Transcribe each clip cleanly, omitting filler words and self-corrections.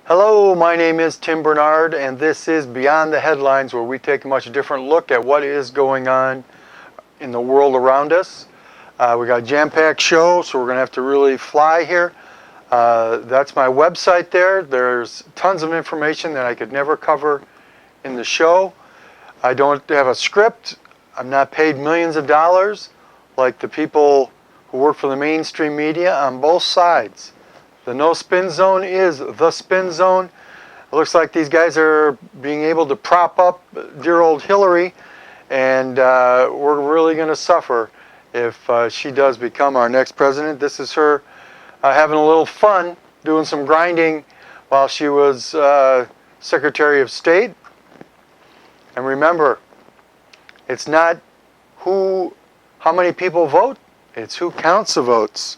Hello, my name is Tim Bernard, and this is Beyond the Headlines, where we take a much different look at what is going on in the world around us. We got a jam-packed show, so we're going to have to really fly here. That's my website there. There's tons of information that I could never cover in the show. I don't have a script. I'm not paid millions of dollars like the people who work for the mainstream media on both sides. The no spin zone is the spin zone. It looks like these guys are being able to prop up dear old Hillary, and we're really going to suffer if she does become our next president. This is her having a little fun, doing some grinding while she was Secretary of State. And remember, it's not how many people vote, it's who counts the votes.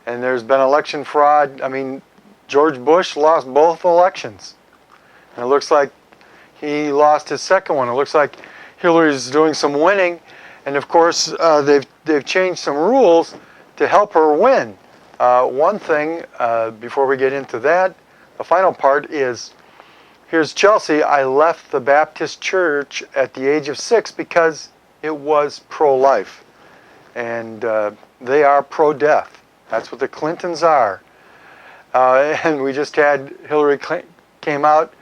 And there's been election fraud. I mean, George Bush lost both elections. And it looks like he lost his second one. It looks like Hillary's doing some winning. And of course, they've changed some rules to help her win. One thing, before we get into that, the final part is, here's Chelsea. I left the Baptist church at the age of 6 because it was pro-life. And they are pro-death. That's what the Clintons are. And we just had Hillary came out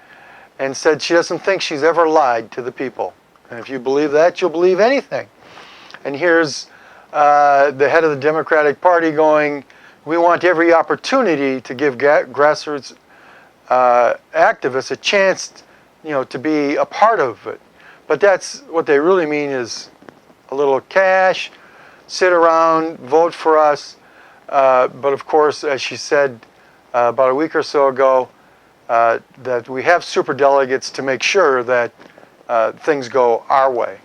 and said she doesn't think she's ever lied to the people. And if you believe that, you'll believe anything. And here's the head of the Democratic Party going, we want every opportunity to give grassroots activists a chance, to be a part of it. But that's what they really mean is a little cash, sit around, vote for us. But of course, as she said about a week or so ago, that we have superdelegates to make sure that things go our way.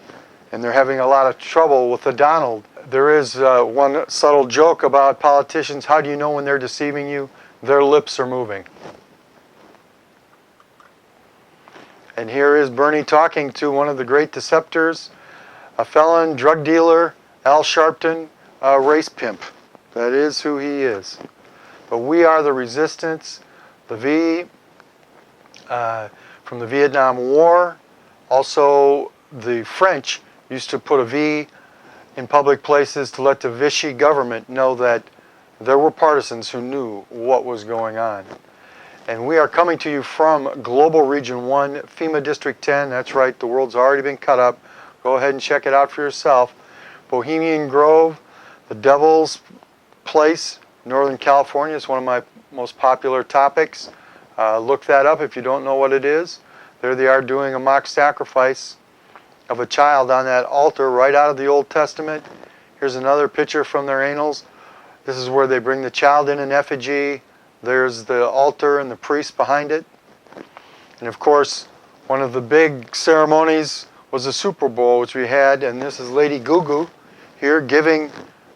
And they're having a lot of trouble with the Donald. There is one subtle joke about politicians. How do you know when they're deceiving you? Their lips are moving. And here is Bernie talking to one of the great deceptors, a felon, drug dealer, Al Sharpton, race pimp. That is who he is. But we are the resistance, the V from the Vietnam War. Also, the French used to put a V in public places to let the Vichy government know that there were partisans who knew what was going on. And we are coming to you from Global Region 1, FEMA District 10. That's right, the world's already been cut up. Go ahead and check it out for yourself. Bohemian Grove, the Devil's Place, Northern California is one of my most popular topics. Look that up if you don't know what it is. There they are doing a mock sacrifice of a child on that altar right out of the Old Testament. Here's another picture from their annals. This is where they bring the child in an effigy. There's the altar and the priest behind it. And of course, one of the big ceremonies was the Super Bowl, which we had, and this is Lady Goo here giving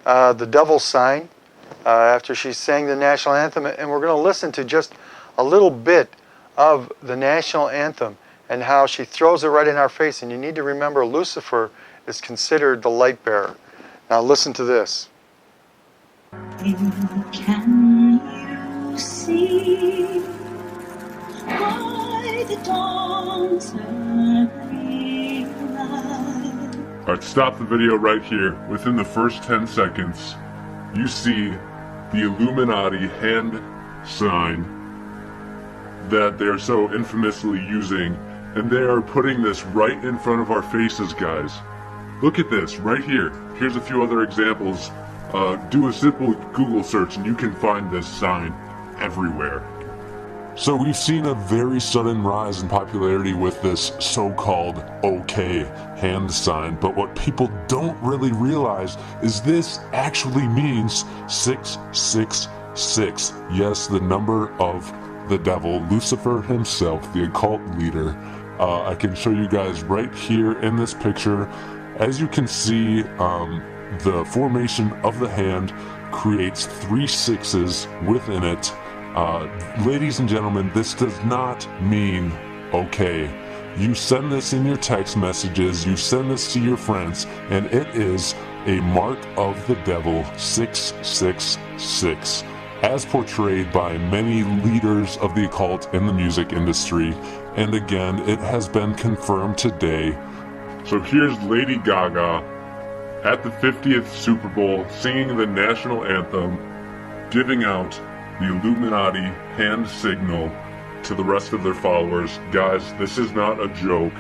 the devil's sign. After she sang the national anthem, and we're going to listen to just a little bit of the national anthem and how she throws it right in our face. And you need to remember, Lucifer is considered the light bearer. Now listen to this. Can you see by the dawn's early light? All right, stop the video right here. Within the first 10 seconds, you see the Illuminati hand sign that they're so infamously using, and they are putting this right in front of our faces, guys. Look at this right here. Here's a few other examples. Do a simple Google search and you can find this sign everywhere. So we've seen a very sudden rise in popularity with this so-called OK hand sign, but what people don't really realize is this actually means 666. Yes, the number of the devil, Lucifer himself, the occult leader. I can show you guys right here in this picture. As you can see, the formation of the hand creates 3 6s within it. Ladies and gentlemen, this does not mean okay. You send this in your text messages, you send this to your friends, and it is a mark of the devil, 666. as portrayed by many leaders of the occult in the music industry, and again, it has been confirmed today. So here's Lady Gaga at the 50th Super Bowl singing the national anthem, giving out the Illuminati hand signal to the rest of their followers. Guys, this is not a joke.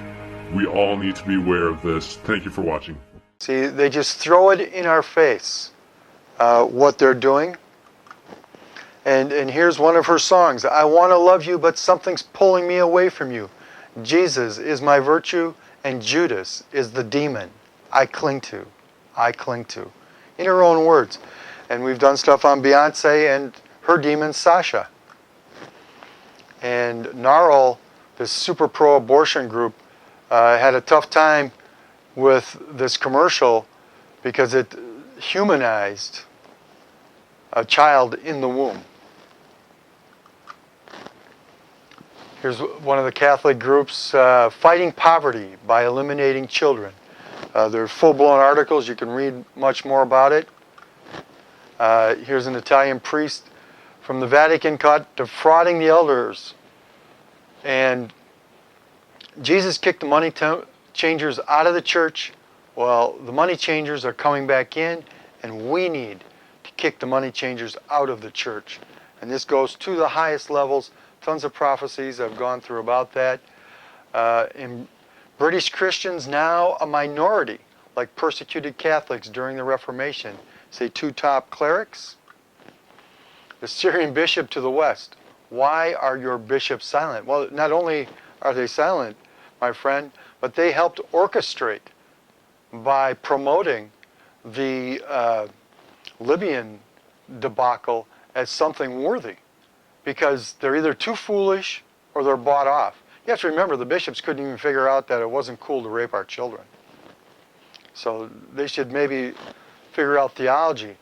We all need to be aware of this. Thank you for watching. See, they just throw it in our face, what they're doing. And here's one of her songs. I want to love you, but something's pulling me away from you. Jesus is my virtue, and Judas is the demon I cling to. I cling to. In her own words. And we've done stuff on Beyonce and her demon, Sasha. And NARAL, this super pro-abortion group, had a tough time with this commercial because it humanized a child in the womb. Here's one of the Catholic groups, Fighting Poverty by Eliminating Children. They're full-blown articles. You can read much more about it. Here's an Italian priest from the Vatican caught defrauding the elders. And Jesus kicked the money changers out of the church. Well, the money changers are coming back in, and we need to kick the money changers out of the church. And this goes to the highest levels. Tons of prophecies I've gone through about that. In British Christians, now a minority, like persecuted Catholics during the Reformation, say 2 top clerics. The Syrian bishop to the west. Why are your bishops silent? Well, not only are they silent, my friend, but they helped orchestrate by promoting the Libyan debacle as something worthy, because they're either too foolish or they're bought off. You have to remember, the bishops couldn't even figure out that it wasn't cool to rape our children. So they should maybe figure out theology.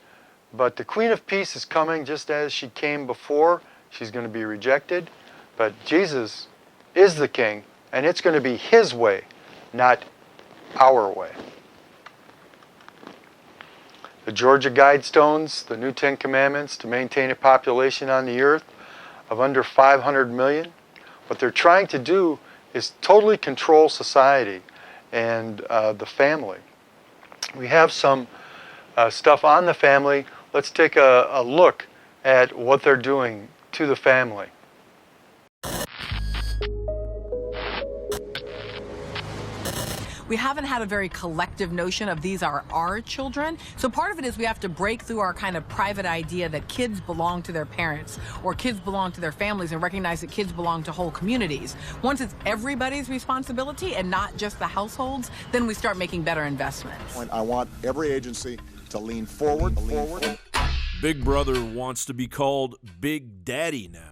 But the Queen of Peace is coming just as she came before. She's going to be rejected. But Jesus is the King, and it's going to be His way, not our way. The Georgia Guidestones, the new 10 Commandments to maintain a population on the earth of under 500 million. What they're trying to do is totally control society and the family. We have some stuff on the family. Let's take a look at what they're doing to the family. We haven't had a very collective notion of these are our children. So part of it is we have to break through our kind of private idea that kids belong to their parents or kids belong to their families and recognize that kids belong to whole communities. Once it's everybody's responsibility and not just the households, then we start making better investments. I want every agency to lean forward. Big Brother wants to be called Big Daddy now.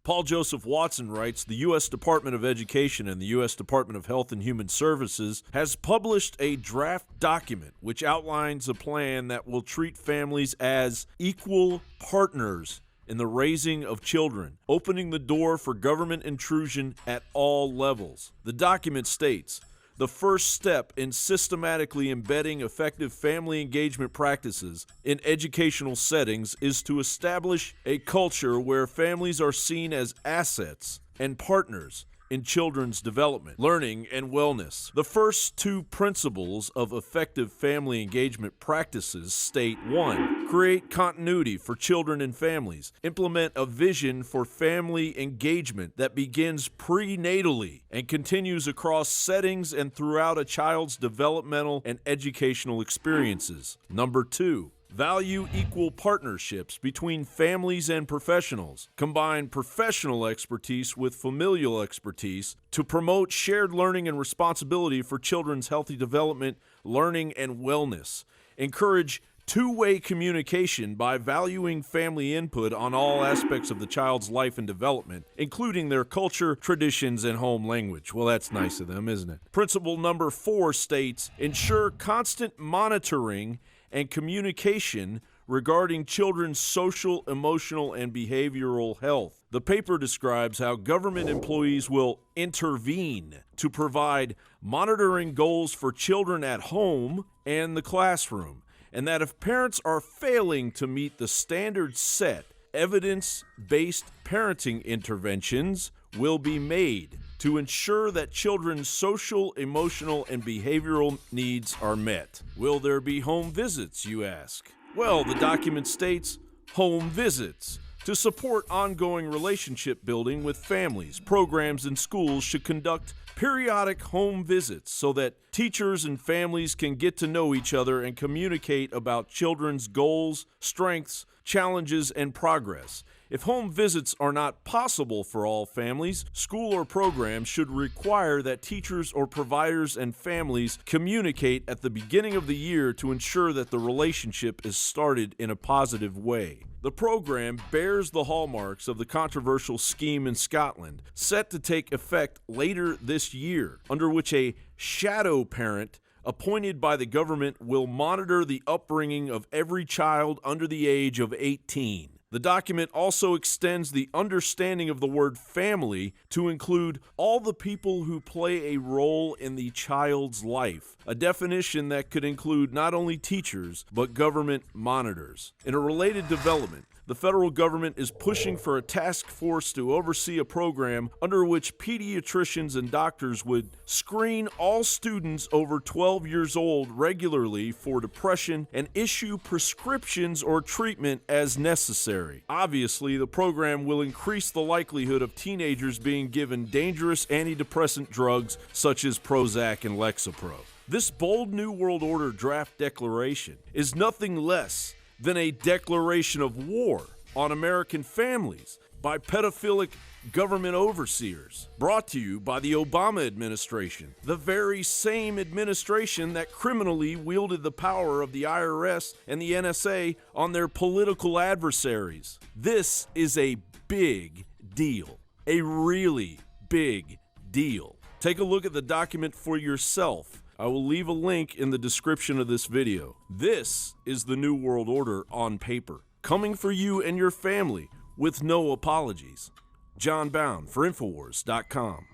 Paul Joseph Watson writes, the U.S. Department of Education and the U.S. Department of Health and Human Services has published a draft document which outlines a plan that will treat families as equal partners in the raising of children, opening the door for government intrusion at all levels. The document states, the first step in systematically embedding effective family engagement practices in educational settings is to establish a culture where families are seen as assets and partners in children's development, learning, and wellness. The first 2 principles of effective family engagement practices state 1. Create continuity for children and families. Implement a vision for family engagement that begins prenatally and continues across settings and throughout a child's developmental and educational experiences. Number 2. Value equal partnerships between families and professionals. Combine professional expertise with familial expertise to promote shared learning and responsibility for children's healthy development, learning, and wellness. Encourage two-way communication by valuing family input on all aspects of the child's life and development, including their culture, traditions, and home language. Well, that's nice of them, isn't it? Principle number 4 states, ensure constant monitoring and communication regarding children's social, emotional, and behavioral health. The paper describes how government employees will intervene to provide monitoring goals for children at home and the classroom, and that if parents are failing to meet the standards set evidence-based parenting interventions will be made to ensure that children's social, emotional, and behavioral needs are met. Will there be home visits, you ask? Well, the document states home visits. To support ongoing relationship building with families, programs and schools should conduct periodic home visits so that teachers and families can get to know each other and communicate about children's goals, strengths, challenges, and progress. If home visits are not possible for all families, school or programs should require that teachers or providers and families communicate at the beginning of the year to ensure that the relationship is started in a positive way. The program bears the hallmarks of the controversial scheme in Scotland, set to take effect later this year, under which a shadow parent appointed by the government will monitor the upbringing of every child under the age of 18. The document also extends the understanding of the word family to include all the people who play a role in the child's life, a definition that could include not only teachers, but government monitors. In a related development, the federal government is pushing for a task force to oversee a program under which pediatricians and doctors would screen all students over 12 years old regularly for depression and issue prescriptions or treatment as necessary. Obviously, the program will increase the likelihood of teenagers being given dangerous antidepressant drugs such as Prozac and Lexapro. This bold New World Order draft declaration is nothing less than a declaration of war on American families by pedophilic government overseers, brought to you by the Obama administration, the very same administration that criminally wielded the power of the IRS and the NSA on their political adversaries. This is a big deal, a really big deal. Take a look at the document for yourself. I will leave a link in the description of this video. This is the New World Order on paper, coming for you and your family with no apologies. John Bound for Infowars.com.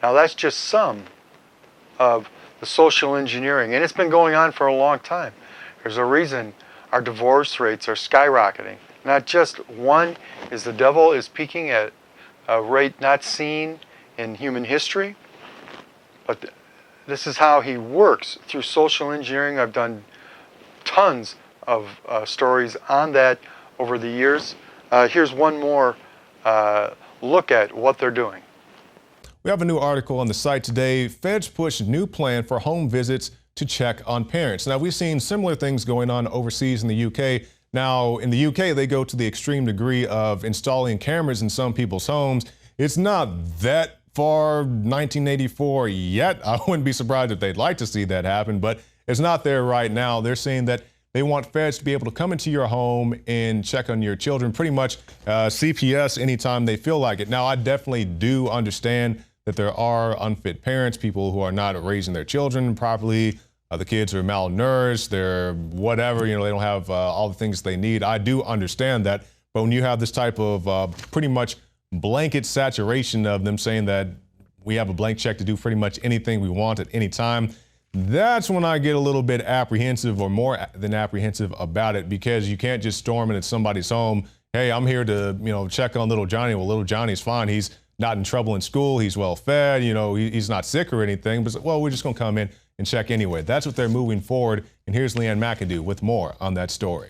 Now that's just some of the social engineering, and it's been going on for a long time. There's a reason our divorce rates are skyrocketing. Not just one is the devil is peaking at a rate not seen in human history, but this is how he works through social engineering. I've done tons of stories on that over the years. Here's one more look at what they're doing. We have a new article on the site today. Feds push new plan for home visits to check on parents. Now, we've seen similar things going on overseas in the UK. Now, in the UK, they go to the extreme degree of installing cameras in some people's homes. It's not that far 1984 yet. I wouldn't be surprised if they'd like to see that happen, but it's not there right now. They're saying that they want feds to be able to come into your home and check on your children, pretty much CPS anytime they feel like it. Now, I definitely do understand that there are unfit parents, people who are not raising their children properly. The kids are malnourished, they're whatever, they don't have all the things they need. I do understand that. But when you have this type of pretty much blanket saturation of them saying that we have a blank check to do pretty much anything we want at any time, that's when I get a little bit apprehensive, or more than apprehensive about it, because you can't just storm into somebody's home. Hey, I'm here to, check on little Johnny. Well, little Johnny's fine. He's not in trouble in school. He's well fed. He's not sick or anything. But, well, we're just going to come in and check anyway. That's what they're moving forward. And here's Leanne McAdoo with more on that story.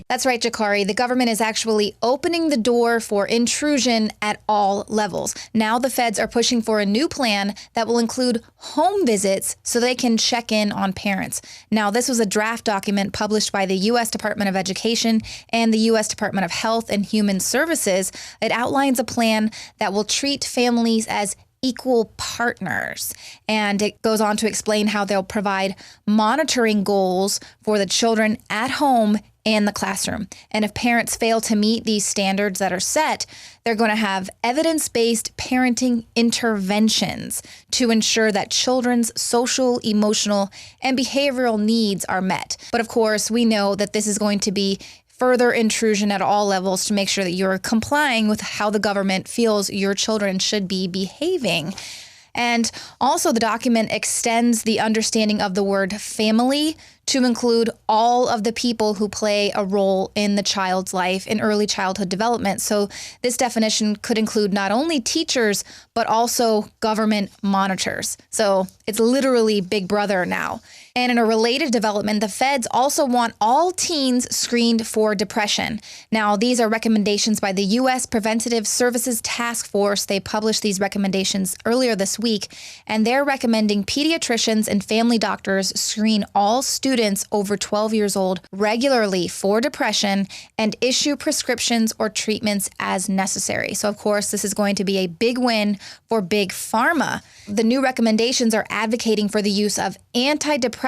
That's right, Jakari. The government is actually opening the door for intrusion at all levels. Now the feds are pushing for a new plan that will include home visits so they can check in on parents. Now, this was a draft document published by the U.S. Department of Education and the U.S. Department of Health and Human Services. It outlines a plan that will treat families as equal partners. And it goes on to explain how they'll provide monitoring goals for the children at home and the classroom. And if parents fail to meet these standards that are set, they're going to have evidence-based parenting interventions to ensure that children's social, emotional, and behavioral needs are met. But of course, we know that this is going to be further intrusion at all levels to make sure that you're complying with how the government feels your children should be behaving. And also, the document extends the understanding of the word family to include all of the people who play a role in the child's life in early childhood development. So this definition could include not only teachers, but also government monitors. So it's literally Big Brother now. And in a related development, the feds also want all teens screened for depression. Now, these are recommendations by the U.S. Preventative Services Task Force. They published these recommendations earlier this week, and they're recommending pediatricians and family doctors screen all students over 12 years old regularly for depression and issue prescriptions or treatments as necessary. So, of course, this is going to be a big win for Big Pharma. The new recommendations are advocating for the use of antidepressants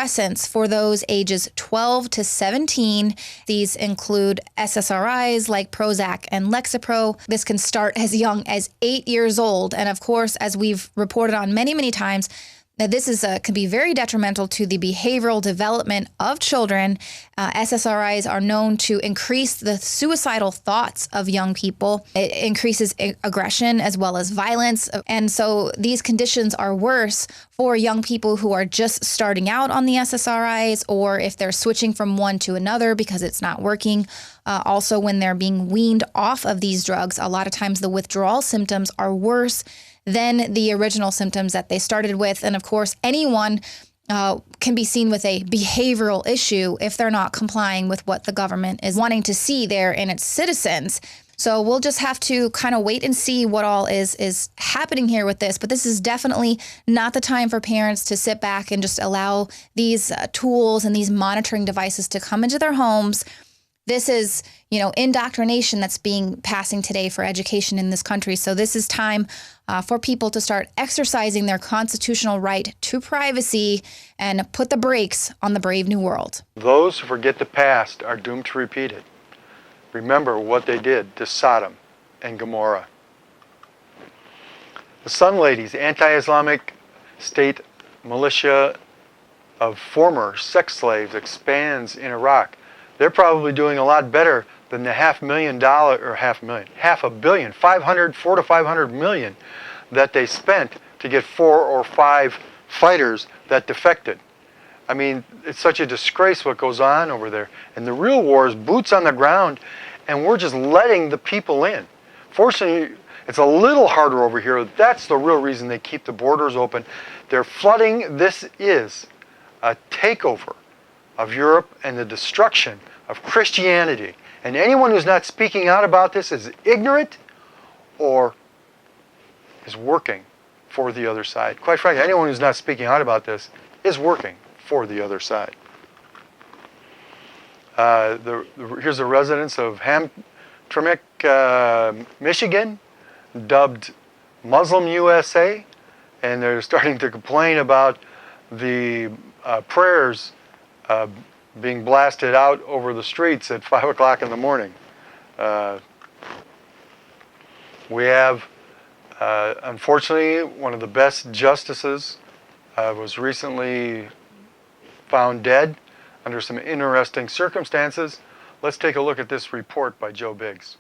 for those ages 12 to 17. These include SSRIs like Prozac and Lexapro. This can start as young as 8 years old. And of course, as we've reported on many times, that this can be very detrimental to the behavioral development of children. SSRIs are known to increase the suicidal thoughts of young people. It increases aggression as well as violence. And so these conditions are worse for young people who are just starting out on the SSRIs, or if they're switching from one to another because it's not working. Also, when they're being weaned off of these drugs, a lot of times the withdrawal symptoms are worse than the original symptoms that they started with. And of course, anyone can be seen with a behavioral issue if they're not complying with what the government is wanting to see there in its citizens. So we'll just have to kind of wait and see what all is happening here with this. But this is definitely not the time for parents to sit back and just allow these tools and these monitoring devices to come into their homes. This is, indoctrination that's passing today for education in this country. So this is time for people to start exercising their constitutional right to privacy and put the brakes on the brave new world. Those who forget the past are doomed to repeat it. Remember what they did to Sodom and Gomorrah. The Sun Ladies, anti-Islamic state militia of former sex slaves, expands in Iraq. They're probably doing a lot better than the $4 to 500 million that they spent to get 4 or 5 fighters that defected. I mean, it's such a disgrace what goes on over there. And the real war is boots on the ground, and we're just letting the people in. Fortunately, it's a little harder over here. That's the real reason they keep the borders open. They're flooding. This is a takeover of Europe and the destruction of Christianity. And anyone who's not speaking out about this is ignorant or is working for the other side. Quite frankly, anyone who's not speaking out about this is working for the other side. Here's the residents of Hamtramck, Michigan, dubbed Muslim USA, and they're starting to complain about the prayers being blasted out over the streets at 5 o'clock in the morning. We have, unfortunately, one of the best justices was recently found dead under some interesting circumstances. Let's take a look at this report by Joe Biggs.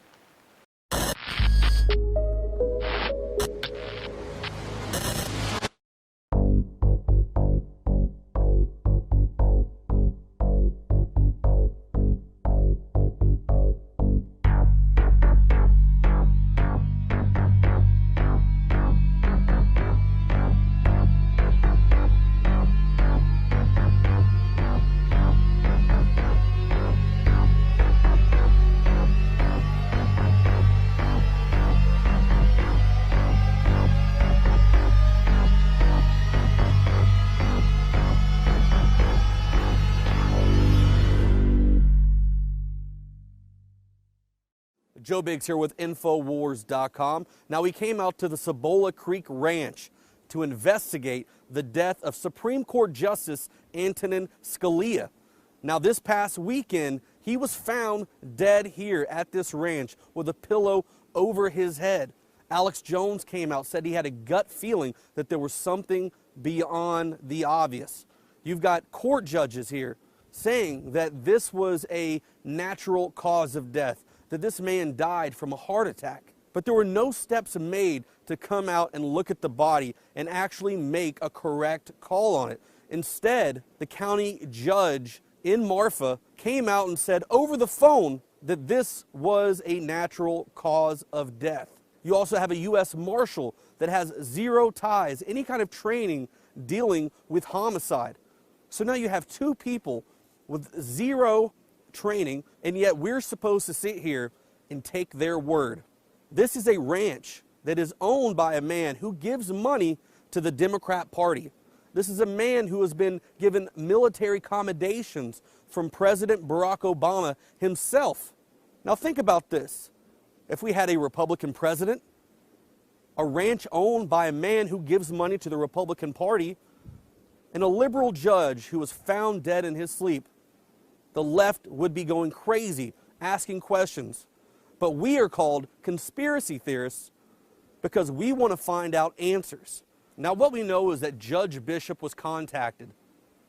Joe Biggs here with Infowars.com. Now, we came out to the Cibola Creek Ranch to investigate the death of Supreme Court Justice Antonin Scalia. Now, this past weekend, he was found dead here at this ranch with a pillow over his head. Alex Jones came out, said he had a gut feeling that there was something beyond the obvious. You've got court judges here saying that this was a natural cause of death, that this man died from a heart attack. But there were no steps made to come out and look at the body and actually make a correct call on it. Instead, the county judge in Marfa came out and said over the phone that this was a natural cause of death. You also have a U.S. Marshal that has zero ties, any kind of training dealing with homicide. So now you have two people with zero training, and yet we're supposed to sit here and take their word. This is a ranch that is owned by a man who gives money to the Democrat Party. This is a man who has been given military commendations from President Barack Obama himself. Now think about this. If we had a Republican president, a ranch owned by a man who gives money to the Republican Party, and a liberal judge who was found dead in his sleep, the left would be going crazy, asking questions. But we are called conspiracy theorists because we want to find out answers. Now, what we know is that Judge Bishop was contacted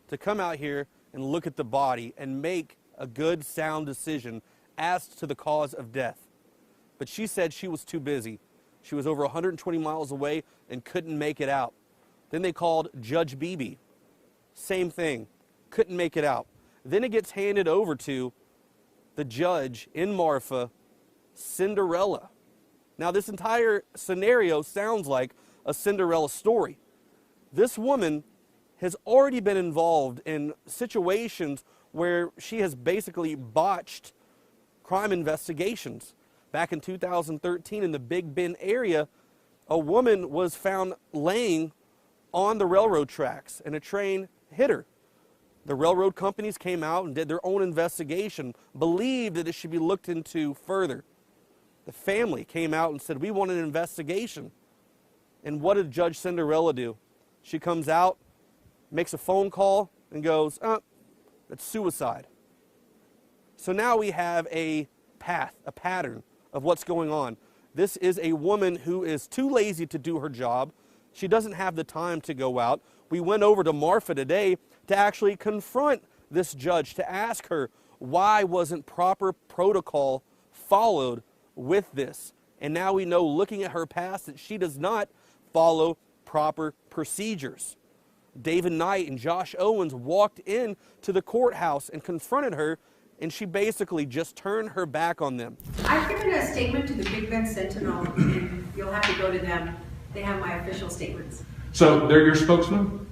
to come out here and look at the body and make a good, sound decision as to the cause of death. But she said she was too busy. She was over 120 miles away and couldn't make it out. Then they called Judge Beebe. Same thing, couldn't make it out. Then it gets handed over to the judge in Marfa, Cinderella. Now, this entire scenario sounds like a Cinderella story. This woman has already been involved in situations where she has basically botched crime investigations. Back in 2013 in the Big Bend area, a woman was found laying on the railroad tracks and a train hit her. The railroad companies came out and did their own investigation, believed that it should be looked into further. The family came out and said, we want an investigation. And what did Judge Cinderella do? She comes out, makes a phone call, and goes, that's suicide. So now we have a pattern of what's going on. This is a woman who is too lazy to do her job. She doesn't have the time to go out. We went over to Marfa today to actually confront this judge, to ask her why wasn't proper protocol followed with this. And now we know, looking at her past, that she does not follow proper procedures. David Knight and Josh Owens walked in to the courthouse and confronted her, and she basically just turned her back on them. I've given a statement to the Big Bend Sentinel, and you'll have to go to them. They have my official statements. So they're your spokesman?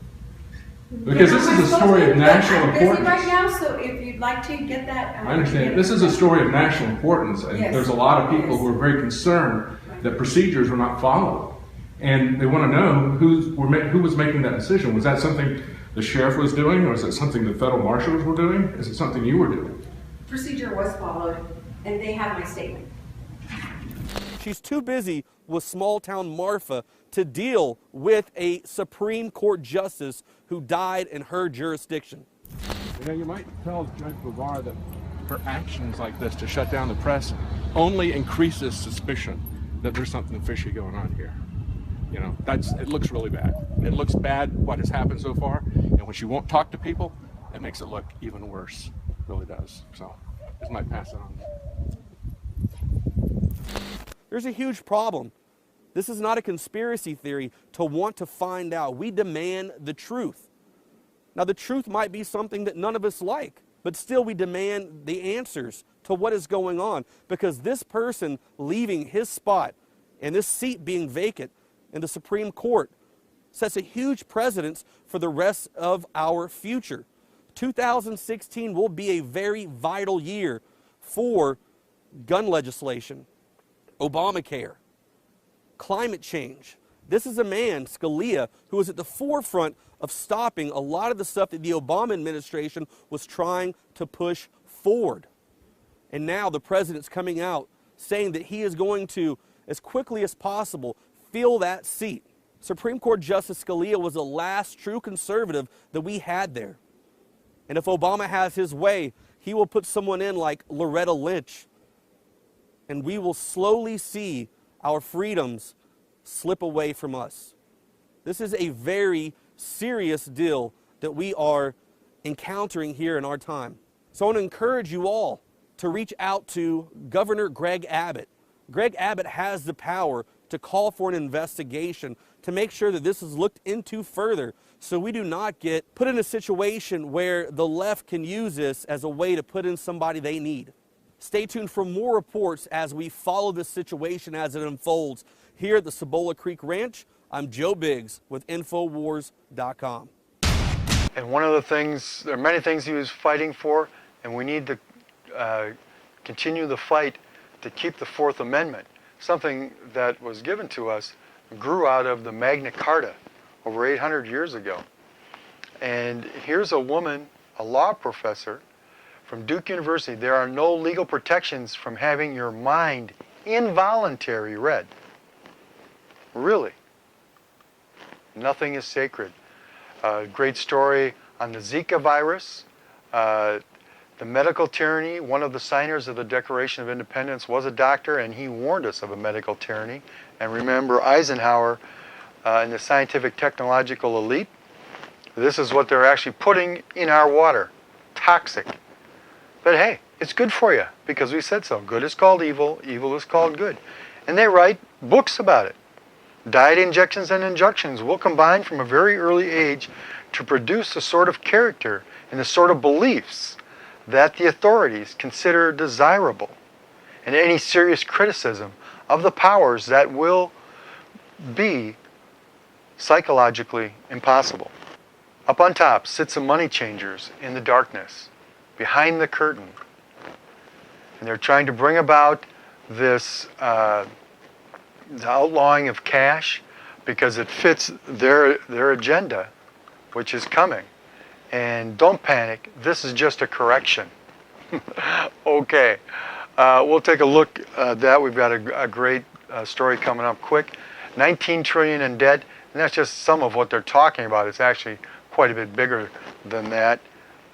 Because this is a story of national importance. I'm busy right now, so if you'd like to get that. I understand. This is a story of national importance, and yes. There's a lot of people who are very concerned that procedures were not followed. And they want to know who was making that decision. Was that something the sheriff was doing, or is it something the federal marshals were doing? Is it something you were doing? Procedure was followed, and they have my statement. She's too busy with small town Marfa to deal with a Supreme Court justice who died in her jurisdiction. You know, you might tell Judge Bavard that her actions like this to shut down the press only increases suspicion that there's something fishy going on here. You know, it looks really bad. It looks bad what has happened so far, and when she won't talk to people, it makes it look even worse. It really does. So, this might pass it on. There's a huge problem. This is not a conspiracy theory to want to find out. We demand the truth. Now, the truth might be something that none of us like, but still we demand the answers to what is going on, because this person leaving his spot and this seat being vacant in the Supreme Court sets a huge precedence for the rest of our future. 2016 will be a very vital year for gun legislation, Obamacare, climate change. This is a man, Scalia, who was at the forefront of stopping a lot of the stuff that the Obama administration was trying to push forward. And now the president's coming out saying that he is going to, as quickly as possible, fill that seat. Supreme Court Justice Scalia was the last true conservative that we had there. And if Obama has his way, he will put someone in like Loretta Lynch, and we will slowly see our freedoms slip away from us. This is a very serious deal that we are encountering here in our time. So I want to encourage you all to reach out to Governor Greg Abbott. Greg Abbott has the power to call for an investigation to make sure that this is looked into further, so we do not get put in a situation where the left can use this as a way to put in somebody they need. Stay tuned for more reports as we follow this situation as it unfolds. Here at the Cibola Creek Ranch, I'm Joe Biggs with Infowars.com. And one of the things, there are many things he was fighting for, and we need to continue the fight to keep the Fourth Amendment. Something that was given to us grew out of the Magna Carta over 800 years ago. And here's a woman, a law professor from Duke University. There are no legal protections from having your mind involuntary read. Really. Nothing is sacred. Great story on the Zika virus. The medical tyranny, one of the signers of the Declaration of Independence was a doctor, and he warned us of a medical tyranny. And remember Eisenhower and the scientific technological elite. This is what they're actually putting in our water. Toxic. But hey, it's good for you because we said so. Good is called evil, evil is called good. And they write books about it. Diet injections and injections will combine from a very early age to produce the sort of character and the sort of beliefs that the authorities consider desirable, and any serious criticism of the powers that will be psychologically impossible. Up on top sit some money changers in the darkness, behind the curtain, and they're trying to bring about this the outlawing of cash because it fits their agenda, which is coming. And don't panic, this is just a correction. Okay, we'll take a look at that. We've got a great story coming up quick. 19 trillion in debt, and that's just some of what they're talking about. It's actually quite a bit bigger than that.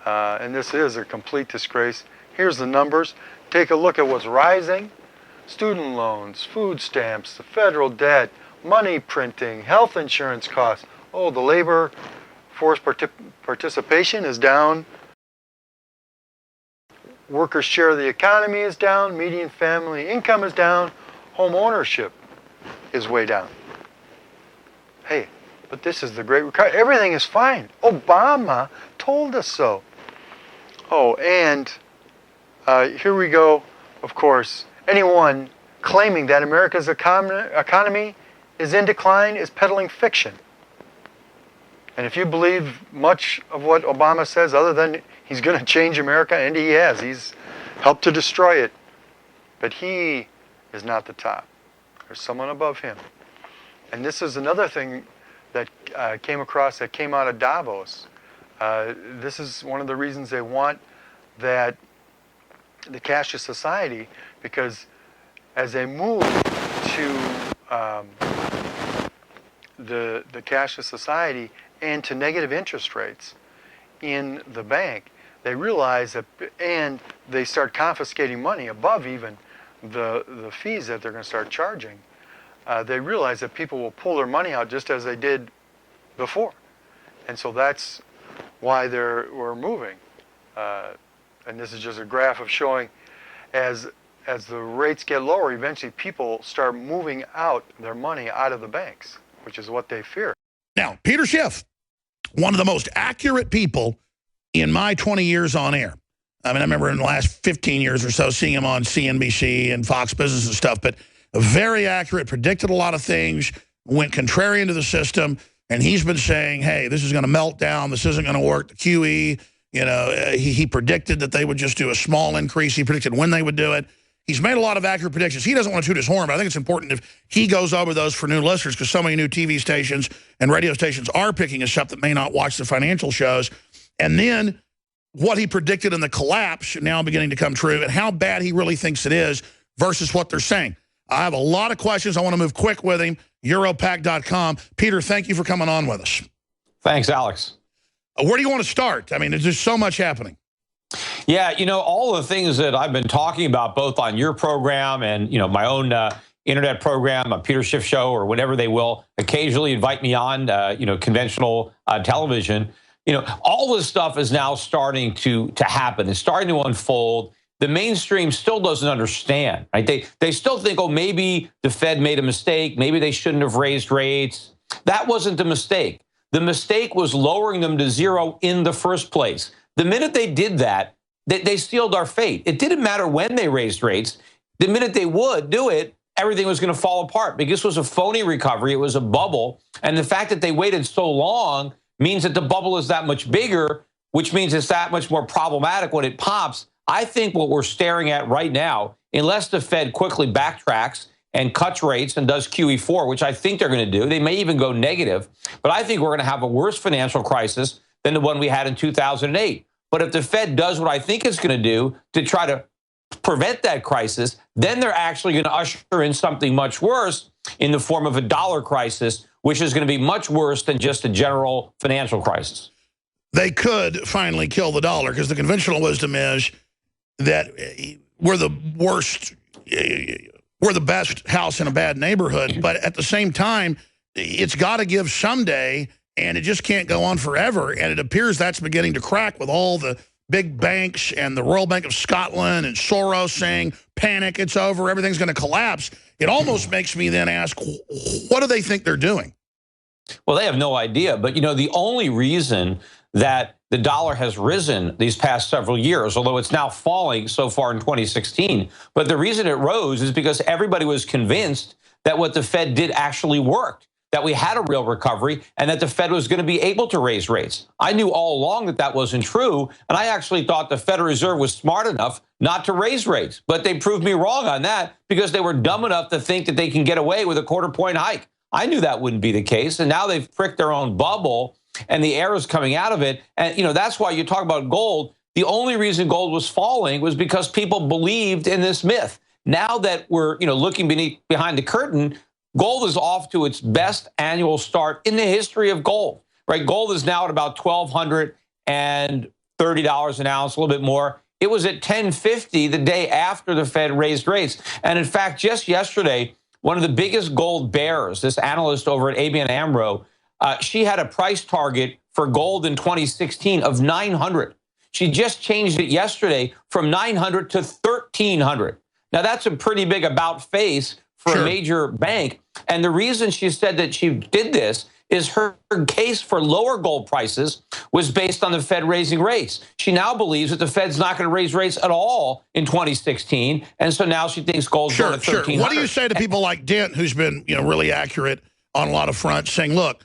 And this is a complete disgrace. Here's the numbers. Take a look at what's rising. Student loans, food stamps, the federal debt, money printing, health insurance costs. Oh, the labor force participation is down. Workers' share of the economy is down. Median family income is down. Home ownership is way down. Hey, but this is the great recovery. Everything is fine. Obama told us so. Oh, and here we go, of course. Anyone claiming that America's economy is in decline is peddling fiction. And if you believe much of what Obama says, other than he's going to change America, and he has, he's helped to destroy it, but he is not the top. There's someone above him. And this is another thing that came out of Davos. This is one of the reasons they want that the cashless society, because as they move to the cashless society and to negative interest rates in the bank, they realize that, and they start confiscating money above even the fees that they're going to start charging. They realize that people will pull their money out just as they did before, and so that's why we're moving. And this is just a graph of showing as the rates get lower, eventually people start moving out their money out of the banks, which is what they fear. Now, Peter Schiff, one of the most accurate people in my 20 years on air. I mean, I remember in the last 15 years or so seeing him on CNBC and Fox Business and stuff, but very accurate, predicted a lot of things, went contrarian to the system, and he's been saying, hey, this is going to melt down, this isn't going to work, the QE, you know, he predicted that they would just do a small increase. He predicted when they would do it. He's made a lot of accurate predictions. He doesn't want to toot his horn, but I think it's important if he goes over those for new listeners, because so many new TV stations and radio stations are picking us up that may not watch the financial shows. And then what he predicted in the collapse now beginning to come true, and how bad he really thinks it is versus what they're saying. I have a lot of questions. I want to move quick with him. Europac.com. Peter, thank you for coming on with us. Thanks, Alex. Where do you want to start? I mean, there's just so much happening. Yeah, you know, all the things that I've been talking about, both on your program and, you know, my own internet program, a Peter Schiff show, or whatever they will occasionally invite me on, you know, conventional television. You know, all this stuff is now starting to happen. It's starting to unfold. the mainstream still doesn't understand, right? They still think, oh, maybe the Fed made a mistake. Maybe they shouldn't have raised rates. That wasn't the mistake. The mistake was lowering them to zero in the first place. The minute they did that, they sealed our fate. It didn't matter when they raised rates. The minute they would do it, everything was going to fall apart because this was a phony recovery. It was a bubble. And the fact that they waited so long means that the bubble is that much bigger, which means it's that much more problematic when it pops. I think what we're staring at right now, unless the Fed quickly backtracks and cuts rates and does QE4, which I think they're going to do, they may even go negative, but I think we're going to have a worse financial crisis than the one we had in 2008. But if the Fed does what I think it's going to do to try to prevent that crisis, then they're actually going to usher in something much worse in the form of a dollar crisis, which is going to be much worse than just a general financial crisis. They could finally kill the dollar because the conventional wisdom is that we're the worst, we're the best house in a bad neighborhood. But at the same time, it's got to give someday, and it just can't go on forever. And it appears that's beginning to crack with all the big banks and the Royal Bank of Scotland and Soros saying, panic, it's over, everything's going to collapse. It almost makes me then ask, what do they think they're doing? Well, they have no idea. But, you know, the only reason that the dollar has risen these past several years, although it's now falling so far in 2016. But the reason it rose is because everybody was convinced that what the Fed did actually worked, that we had a real recovery, and that the Fed was going to be able to raise rates. I knew all along that that wasn't true, and I actually thought the Federal Reserve was smart enough not to raise rates. But they proved me wrong on that because they were dumb enough to think that they can get away with a quarter-point hike. I knew that wouldn't be the case, and now they've pricked their own bubble, and the air is coming out of it. And, you know, that's why you talk about gold. The only reason gold was falling was because people believed in this myth. Now that we're, you know, looking behind the curtain, gold is off to its best annual start in the history of gold, right? Gold is now at about $1,230 an ounce, a little bit more. It was at $1,050 the day after the Fed raised rates. And in fact, just yesterday, one of the biggest gold bears, this analyst over at ABN AMRO, she had a price target for gold in 2016 of 900. She just changed it yesterday from 900 to 1,300. Now, that's a pretty big about face for a major bank. And the reason she said that she did this is her case for lower gold prices was based on the Fed raising rates. She now believes that the Fed's not going to raise rates at all in 2016. And so now she thinks gold's going to 1,300. What do you say to people like Dent, who's been, you know, really accurate on a lot of fronts, saying, look,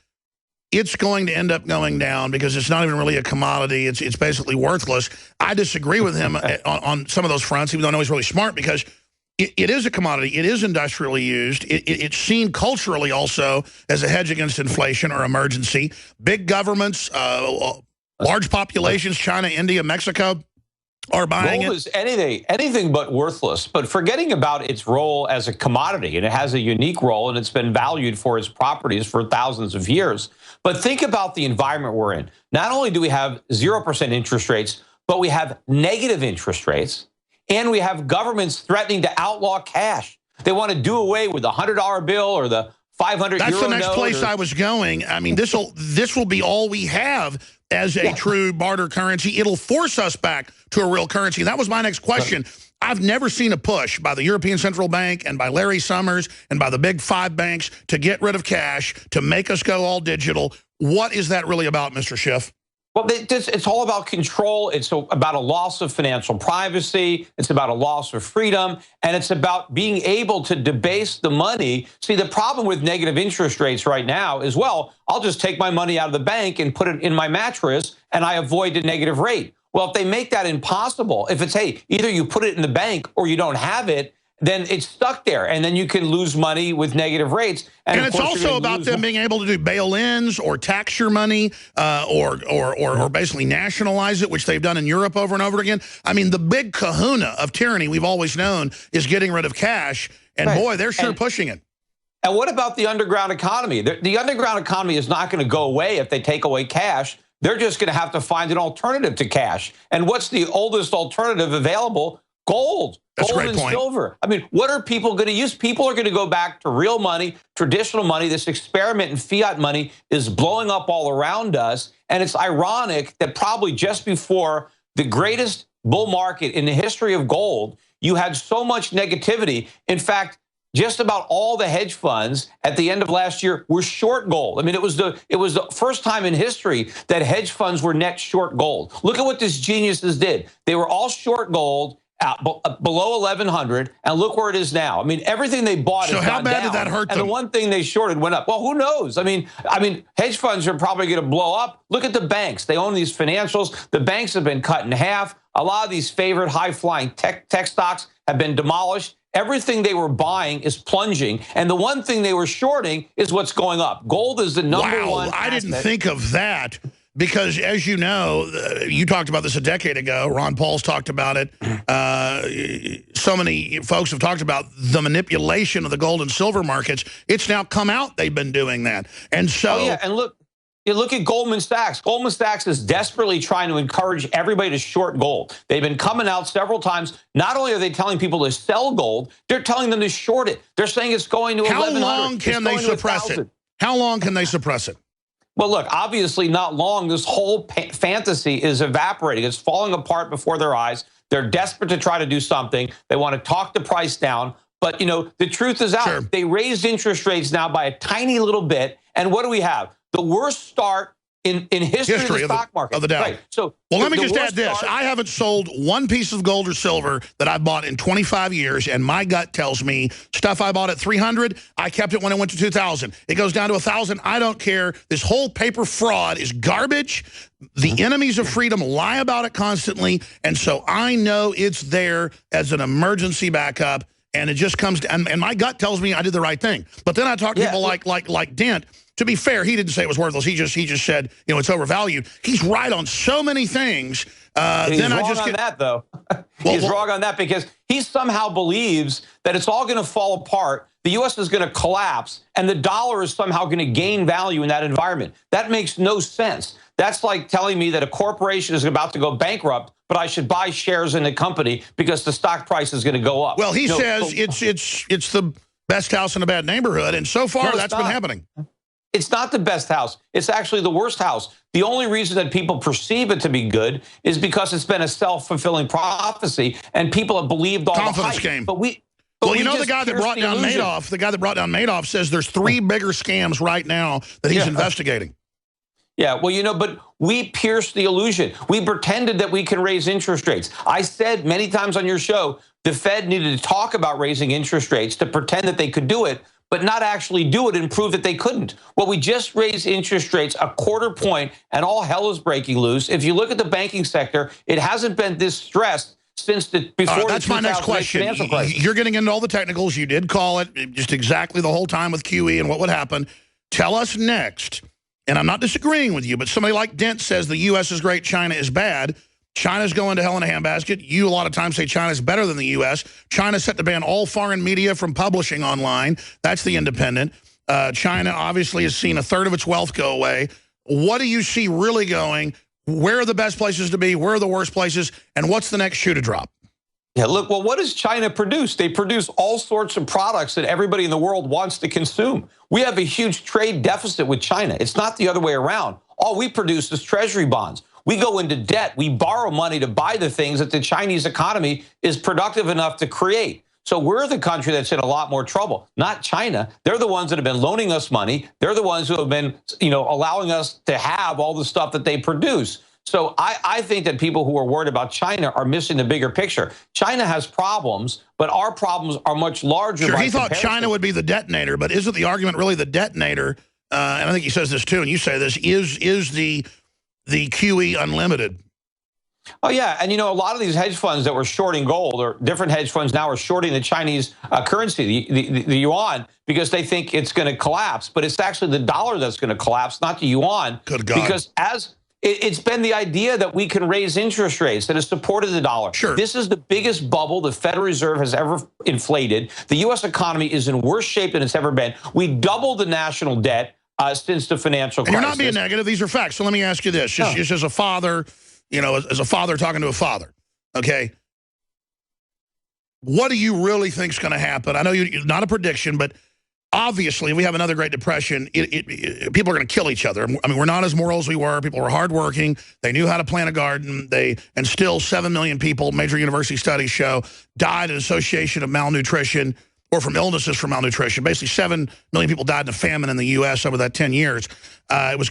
it's going to end up going down because it's not even really a commodity. It's basically worthless. I disagree with him on some of those fronts, even though I know he's really smart, because it is a commodity. It is industrially used. It's seen culturally also as a hedge against inflation or emergency. Big governments, large populations, China, India, Mexico, are buying gold is anything but worthless. But forgetting about its role as a commodity, and it has a unique role, and it's been valued for its properties for thousands of years. But think about the environment we're in. Not only do we have 0% interest rates, but we have negative interest rates, and we have governments threatening to outlaw cash. They want to do away with the $100 bill or the 500 That's euro the next note place I was going. I mean, this will be all we have as a true barter currency. It'll force us back to a real currency. That was my next question. I've never seen a push by the European Central Bank and by Larry Summers and by the big five banks to get rid of cash, to make us go all digital. What is that really about, Mr. Schiff? Well, it's all about control. It's about a loss of financial privacy. It's about a loss of freedom. And it's about being able to debase the money. See, the problem with negative interest rates right now is, well, I'll just take my money out of the bank and put it in my mattress, and I avoid a negative rate. Well, if they make that impossible, if it's, hey, either you put it in the bank or you don't have it, then it's stuck there, and then you can lose money with negative rates. And it's also about them being able to do bail-ins or tax your money or basically nationalize it, which they've done in Europe over and over again. I mean, the big kahuna of tyranny we've always known is getting rid of cash, and boy, they're sure pushing it. And what about the underground economy? The underground economy is not going to go away if they take away cash. They're just going to have to find an alternative to cash. And what's the oldest alternative available? Gold. That's gold a great and point. silver. I mean, what are people going to use? People are going to go back to real money, traditional money. This experiment in fiat money is blowing up all around us. And it's ironic that probably just before the greatest bull market in the history of gold. You had so much negativity. In fact, just about all the hedge funds at the end of last year were short gold. I mean, it was the first time in history that hedge funds were net short gold. Look at what these geniuses did. They were all short gold below 1,100, and look where it is now. I mean, everything they bought has gone down. So how bad did that hurt them? And the one thing they shorted went up. Well, who knows? I mean, hedge funds are probably going to blow up. Look at the banks. They own these financials. The banks have been cut in half. A lot of these favorite high-flying tech stocks have been demolished. Everything they were buying is plunging, and the one thing they were shorting is what's going up. Gold is the number one asset. I didn't think of that. Because, as you know, you talked about this a decade ago. Ron Paul's talked about it. So many folks have talked about the manipulation of the gold and silver markets. It's now come out they've been doing that. And so... Oh, yeah, and look at Goldman Sachs. Goldman Sachs is desperately trying to encourage everybody to short gold. They've been coming out several times. Not only are they telling people to sell gold, they're telling them to short it. They're saying it's going to 1,100. How long can they suppress it? How long can they suppress it? Well, look, obviously not long. This whole fantasy is evaporating. It's falling apart before their eyes. They're desperate to try to do something. They want to talk the price down. But, you know, the truth is out. Sure. They raised interest rates now by a tiny little bit. And what do we have? The worst start in history of the stock market. Of the Dow. Right. So, well, let me just add this. I haven't sold one piece of gold or silver that I've bought in 25 years, and my gut tells me stuff I bought at 300, I kept it when it went to 2,000. It goes down to 1,000. I don't care. This whole paper fraud is garbage. The enemies of freedom lie about it constantly, and so I know it's there as an emergency backup, and it just comes to, and my gut tells me I did the right thing. But then I talk to people like Dent. To be fair, he didn't say it was worthless. He just said, you know, it's overvalued. He's right on so many things. He's wrong on that, though. He's wrong on that because he somehow believes that it's all going to fall apart. The U.S. is going to collapse, and the dollar is somehow going to gain value in that environment. That makes no sense. That's like telling me that a corporation is about to go bankrupt, but I should buy shares in the company because the stock price is going to go up. Well, he says it's the best house in a bad neighborhood, and so far that's been happening. It's not the best house. It's actually the worst house. The only reason that people perceive it to be good is because it's been a self-fulfilling prophecy, and people have believed all the hype. Confidence game. Well, you know the guy that brought down Madoff. The guy that brought down Madoff says there's 3 bigger scams right now that he's investigating. Yeah, well, you know, but we pierced the illusion. We pretended that we can raise interest rates. I said many times on your show, the Fed needed to talk about raising interest rates to pretend that they could do it, but not actually do it and prove that they couldn't. Well, we just raised interest rates a quarter point, and all hell is breaking loose. If you look at the banking sector, it hasn't been this stressed since before that's my next question. Financial crisis. You're getting into all the technicals. You did call it just exactly the whole time with QE and what would happen. Tell us next, and I'm not disagreeing with you, but somebody like Dent says the U.S. is great, China is bad. China's going to hell in a handbasket. You a lot of times say China's better than the U.S. China's set to ban all foreign media from publishing online. That's the Independent. China obviously has seen 1/3 of its wealth go away. What do you see really going? Where are the best places to be? Where are the worst places? And what's the next shoe to drop? Yeah, look, well, what does China produce? They produce all sorts of products that everybody in the world wants to consume. We have a huge trade deficit with China. It's not the other way around. All we produce is treasury bonds. We go into debt. We borrow money to buy the things that the Chinese economy is productive enough to create. So we're the country that's in a lot more trouble, not China. They're the ones that have been loaning us money. They're the ones who have been, you know, allowing us to have all the stuff that they produce. So I think that people who are worried about China are missing the bigger picture. China has problems, but our problems are much larger. Sure, he thought China would be the detonator, but isn't the argument really the detonator? And I think he says this too, and you say this, is the QE unlimited. Oh, yeah. And, you know, a lot of these hedge funds that were shorting gold, or different hedge funds now are shorting the Chinese currency, the yuan, because they think it's going to collapse. But it's actually the dollar that's going to collapse, not the yuan. Good God. Because it's been the idea that we can raise interest rates that has supported the dollar. Sure. This is the biggest bubble the Federal Reserve has ever inflated. The U.S. economy is in worse shape than it's ever been. We doubled the national debt since the financial crisis. And you're not being negative. These are facts. So let me ask you this. Just as a father, you know, as a father talking to a father, okay? What do you really think is going to happen? I know you're not a prediction, but obviously, if we have another Great Depression, people are going to kill each other. I mean, we're not as moral as we were. People were hardworking. They knew how to plant a garden. And still 7 million people, major university studies show, died in association of malnutrition or from illnesses from malnutrition. Basically, 7 million people died in a famine in the U.S. over that 10 years. It was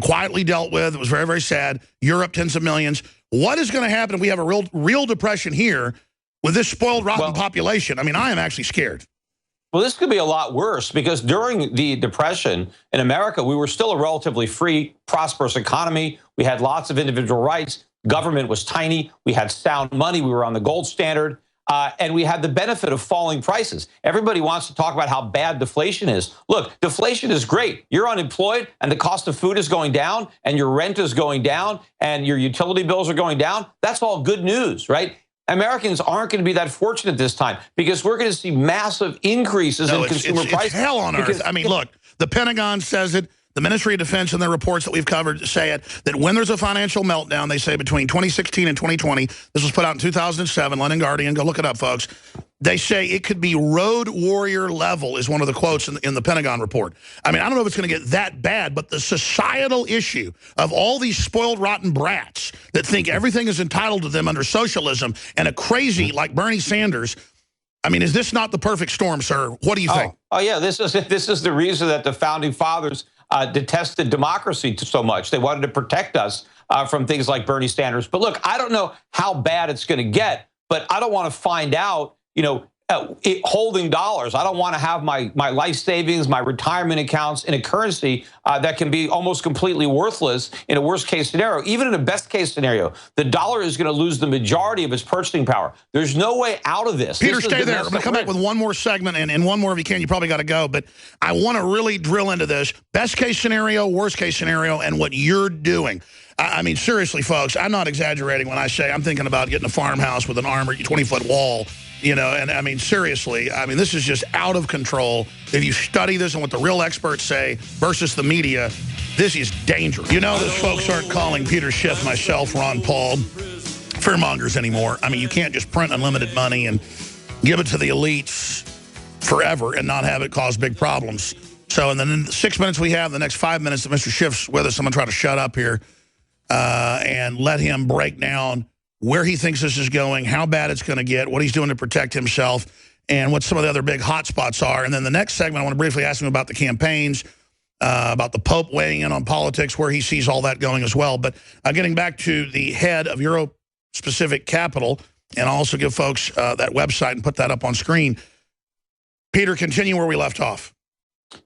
quietly dealt with. It was very, very sad. Europe, tens of millions. What is going to happen if we have a real depression here with this spoiled, rotten population? I mean, I am actually scared. Well, this could be a lot worse because during the Depression in America, we were still a relatively free, prosperous economy. We had lots of individual rights. Government was tiny. We had sound money. We were on the gold standard. And we had the benefit of falling prices. Everybody wants to talk about how bad deflation is. Look, deflation is great. You're unemployed and the cost of food is going down and your rent is going down and your utility bills are going down. That's all good news, right? Americans aren't going to be that fortunate this time because we're going to see massive increases in consumer prices. It's hell on earth. I mean, look, the Pentagon says it. The Ministry of Defense and their reports that we've covered say it, that when there's a financial meltdown, they say between 2016 and 2020, this was put out in 2007, London Guardian, go look it up, folks. They say it could be road warrior level is one of the quotes in the Pentagon report. I mean, I don't know if it's going to get that bad, but the societal issue of all these spoiled, rotten brats that think everything is entitled to them under socialism and a crazy like Bernie Sanders. I mean, is this not the perfect storm, sir? What do you think? Oh yeah, this is the reason that the Founding Fathers detested democracy so much. They wanted to protect us from things like Bernie Sanders. But look, I don't know how bad it's going to get, but I don't want to find out, holding dollars. I don't want to have my life savings, my retirement accounts in a currency that can be almost completely worthless in a worst case scenario. Even in a best case scenario, the dollar is going to lose the majority of its purchasing power. There's no way out of this. Peter, stay there. I'm going to come back with one more segment and one more if you can. You probably got to go. But I want to really drill into this. Best case scenario, worst case scenario, and what you're doing. I mean, seriously, folks, I'm not exaggerating when I say I'm thinking about getting a farmhouse with an armored 20-foot wall. And I mean, seriously, I mean, this is just out of control. If you study this and what the real experts say versus the media, this is dangerous. You know, those folks aren't calling Peter Schiff, myself, Ron Paul, fearmongers anymore. I mean, you can't just print unlimited money and give it to the elites forever and not have it cause big problems. So in the 6 minutes we have, the next 5 minutes that Mr. Schiff's with us, I'm going to try to shut up here and let him break down where he thinks this is going, how bad it's going to get, what he's doing to protect himself, and what some of the other big hot spots are. And then the next segment, I want to briefly ask him about the campaigns, about the Pope weighing in on politics, where he sees all that going as well. But getting back to the head of Euro-specific capital, and I'll also give folks that website and put that up on screen. Peter, continue where we left off.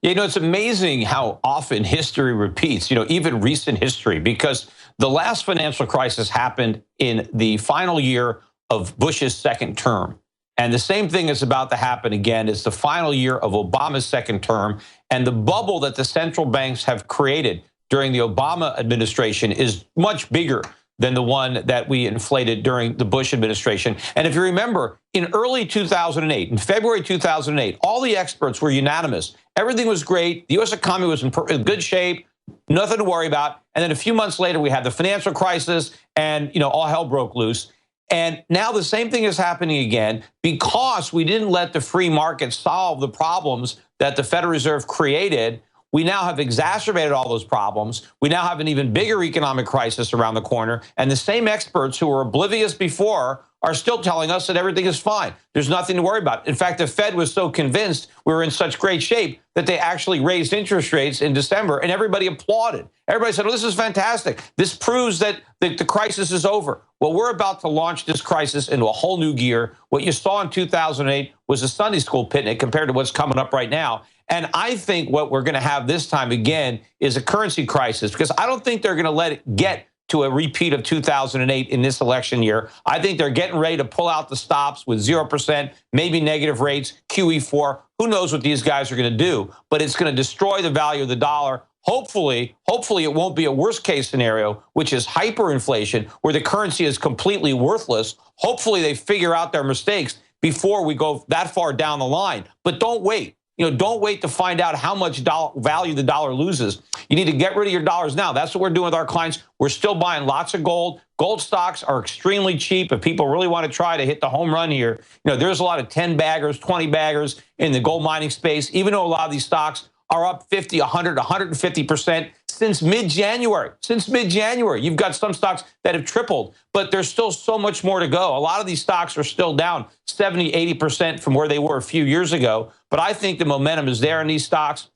Yeah, it's amazing how often history repeats, even recent history, because the last financial crisis happened in the final year of Bush's second term. And the same thing is about to happen again. It's the final year of Obama's second term. And the bubble that the central banks have created during the Obama administration is much bigger than the one that we inflated during the Bush administration. And if you remember, in early 2008, in February 2008, all the experts were unanimous. Everything was great. The U.S. economy was in good shape, nothing to worry about. And then a few months later, we had the financial crisis and, all hell broke loose. And now the same thing is happening again because we didn't let the free market solve the problems that the Federal Reserve created. We now have exacerbated all those problems. We now have an even bigger economic crisis around the corner. And the same experts who were oblivious before are still telling us that everything is fine. There's nothing to worry about. In fact, the Fed was so convinced we were in such great shape that they actually raised interest rates in December, and everybody applauded. Everybody said, oh, this is fantastic. This proves that the crisis is over. Well, we're about to launch this crisis into a whole new gear. What you saw in 2008 was a Sunday school picnic compared to what's coming up right now. And I think what we're going to have this time again is a currency crisis, because I don't think they're going to let it get to a repeat of 2008 in this election year. I think they're getting ready to pull out the stops with 0%, maybe negative rates, QE4. Who knows what these guys are going to do? But it's going to destroy the value of the dollar. Hopefully it won't be a worst case scenario, which is hyperinflation, where the currency is completely worthless. Hopefully they figure out their mistakes before we go that far down the line. But don't wait. don't wait to find out how much value the dollar loses. You need to get rid of your dollars now. That's what we're doing with our clients. We're still buying lots of gold. Gold stocks are extremely cheap. If people really want to try to hit the home run here, there's a lot of 10 baggers, 20 baggers in the gold mining space, even though a lot of these stocks are up 50, 100, 150% since mid-January. Since mid-January, you've got some stocks that have tripled, but there's still so much more to go. A lot of these stocks are still down 70, 80% from where they were a few years ago. But I think the momentum is there in these stocks,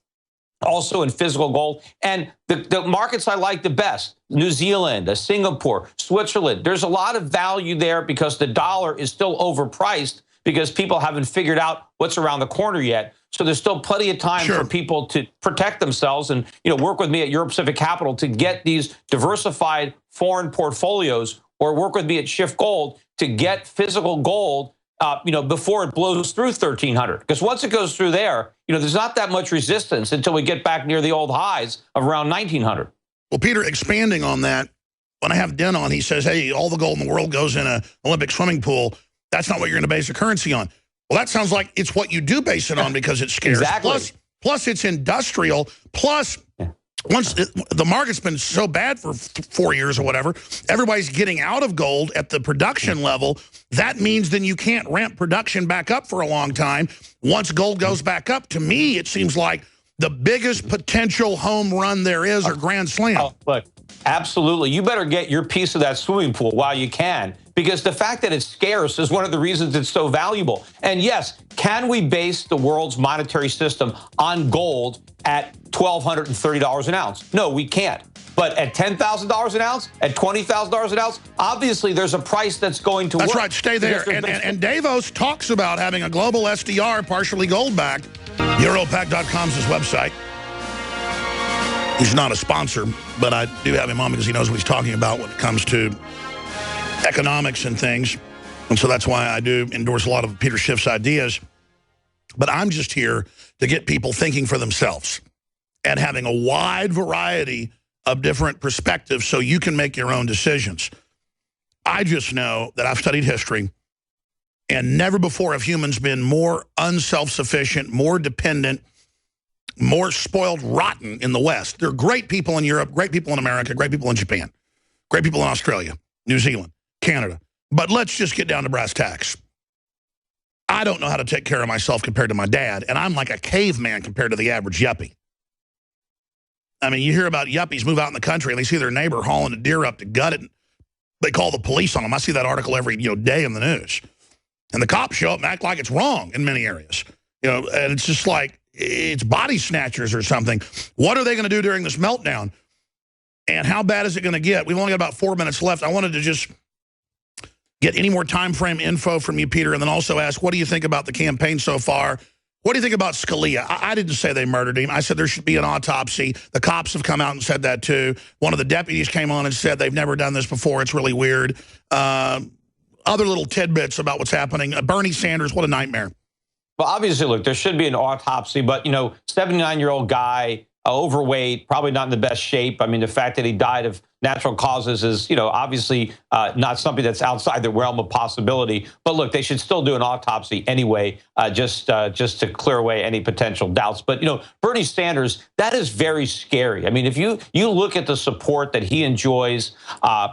also in physical gold. And the markets I like the best, New Zealand, Singapore, Switzerland, there's a lot of value there because the dollar is still overpriced because people haven't figured out what's around the corner yet. So there's still plenty of time for people to protect themselves and work with me at Euro Pacific Capital to get these diversified foreign portfolios, or work with me at Schiff Gold to get physical gold before it blows through 1,300. Because once it goes through there, there's not that much resistance until we get back near the old highs of around 1,900. Well, Peter, expanding on that, when I have Den on, he says, hey, all the gold in the world goes in an Olympic swimming pool. That's not what you're going to base the currency on. Well, that sounds like it's what you do base it on because it's scarce. Exactly. Plus it's industrial. Plus, once the market's been so bad for 4 years or whatever, everybody's getting out of gold at the production level. That means then you can't ramp production back up for a long time. Once gold goes back up, to me, it seems like the biggest potential home run there is, or grand slam. Oh, look, absolutely. You better get your piece of that swimming pool while you can, because the fact that it's scarce is one of the reasons it's so valuable. And yes, can we base the world's monetary system on gold at $1,230 an ounce? No, we can't. But at $10,000 an ounce, at $20,000 an ounce, obviously there's a price that's going to work. That's right, stay there. And Davos talks about having a global SDR partially gold-backed. Europac.com is his website. He's not a sponsor, but I do have him on because he knows what he's talking about when it comes to economics and things. And so that's why I do endorse a lot of Peter Schiff's ideas. But I'm just here to get people thinking for themselves and having a wide variety of different perspectives so you can make your own decisions. I just know that I've studied history, and never before have humans been more unself-sufficient, more dependent, more spoiled rotten in the West. There are great people in Europe, great people in America, great people in Japan, great people in Australia, New Zealand, Canada. But let's just get down to brass tacks. I don't know how to take care of myself compared to my dad, and I'm like a caveman compared to the average yuppie. I mean, you hear about yuppies move out in the country and they see their neighbor hauling a deer up to gut it. They call the police on them. I see that article every day in the news. And the cops show up and act like it's wrong in many areas. And it's just like, it's body snatchers or something. What are they going to do during this meltdown? And how bad is it going to get? We've only got about 4 minutes left. I wanted to just get any more time frame info from you, Peter, and then also ask, what do you think about the campaign so far? What do you think about Scalia? I didn't say they murdered him. I said there should be an autopsy. The cops have come out and said that too. One of the deputies came on and said they've never done this before. It's really weird. Other little tidbits about what's happening. Bernie Sanders, what a nightmare. Well, obviously, look, there should be an autopsy, but, 79-year-old guy, overweight, probably not in the best shape. I mean, the fact that he died of natural causes is, obviously not something that's outside the realm of possibility. But look, they should still do an autopsy anyway, just to clear away any potential doubts. But, Bernie Sanders, that is very scary. I mean, if you look at the support that he enjoys,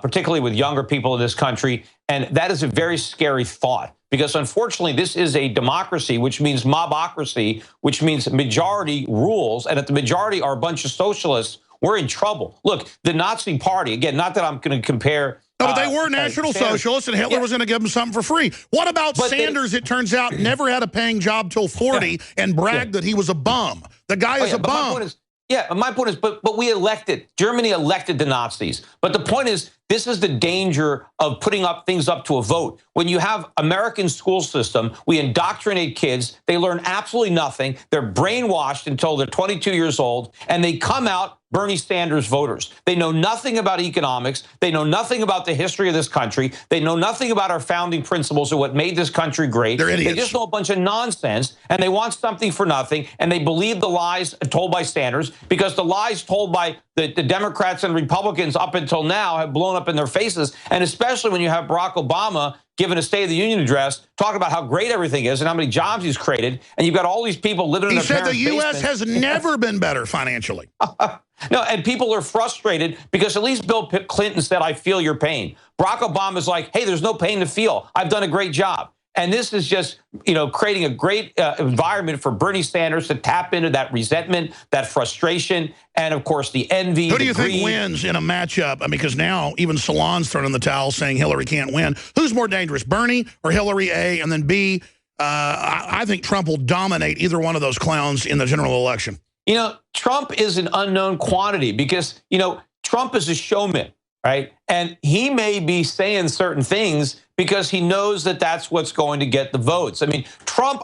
particularly with younger people in this country, and that is a very scary thought. Because unfortunately, this is a democracy, which means mobocracy, which means majority rules. And if the majority are a bunch of socialists, we're in trouble. Look, the Nazi Party, again, not that I'm going to compare. No, but they were national socialists, and Hitler was going to give them something for free. What about Sanders, it turns out, never had a paying job till 40 and bragged that he was a bum? The guy is a bum. My point is, but we elected, Germany elected the Nazis. But the point is, this is the danger of putting things up to a vote. When you have American school system, we indoctrinate kids. They learn absolutely nothing. They're brainwashed until they're 22 years old, and they come out Bernie Sanders voters. They know nothing about economics. They know nothing about the history of this country. They know nothing about our founding principles or what made this country great. They're idiots. They just know a bunch of nonsense, and they want something for nothing, and they believe the lies told by Sanders, because the lies told by the Democrats and Republicans up until now have blown up in their faces, and especially when you have Barack Obama giving a State of the Union address, talking about how great everything is and how many jobs he's created, and you've got all these people living in He their said parents' the U.S. basements. has never been better financially. No, and people are frustrated because at least Bill Clinton said, I feel your pain. Barack Obama's like, hey, there's no pain to feel. I've done a great job. And this is just, creating a great environment for Bernie Sanders to tap into that resentment, that frustration, and, of course, the envy. Who do you think wins in a matchup? I mean, because now even Salon's thrown in the towel saying Hillary can't win. Who's more dangerous, Bernie or Hillary, A? And then B, I think Trump will dominate either one of those clowns in the general election. Trump is an unknown quantity because, Trump is a showman, right? And he may be saying certain things because he knows that that's what's going to get the votes. I mean, Trump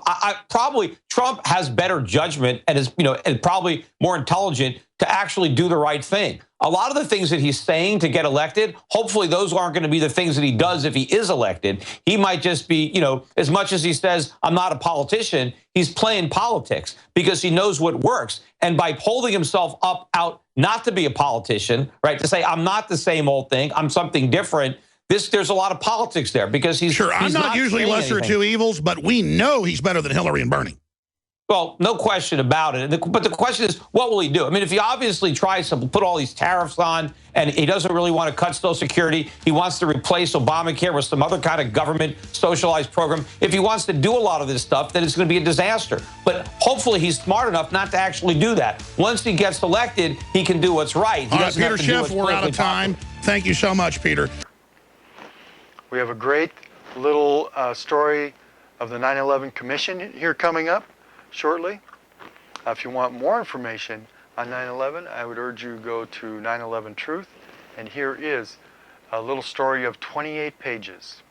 has better judgment and is, and probably more intelligent to actually do the right thing. A lot of the things that he's saying to get elected, hopefully those aren't going to be the things that he does if he is elected. He might just be, as much as he says, I'm not a politician, he's playing politics because he knows what works. And by holding himself out not to be a politician, right, to say, I'm not the same old thing, I'm something different, there's a lot of politics there because he's sure. I'm not usually lesser of two evils, but we know he's better than Hillary and Bernie. Well, no question about it. But the question is, what will he do? I mean, if he obviously tries to put all these tariffs on and he doesn't really want to cut Social Security, he wants to replace Obamacare with some other kind of government socialized program. If he wants to do a lot of this stuff, then it's going to be a disaster. But hopefully he's smart enough not to actually do that. Once he gets elected, he can do what's right. All right, Peter Schiff, we're out of time. Thank you so much, Peter. We have a great little story of the 9/11 Commission here coming up shortly. If you want more information on 9/11, I would urge you to go to 9/11 Truth, and here is a little story of 28 pages.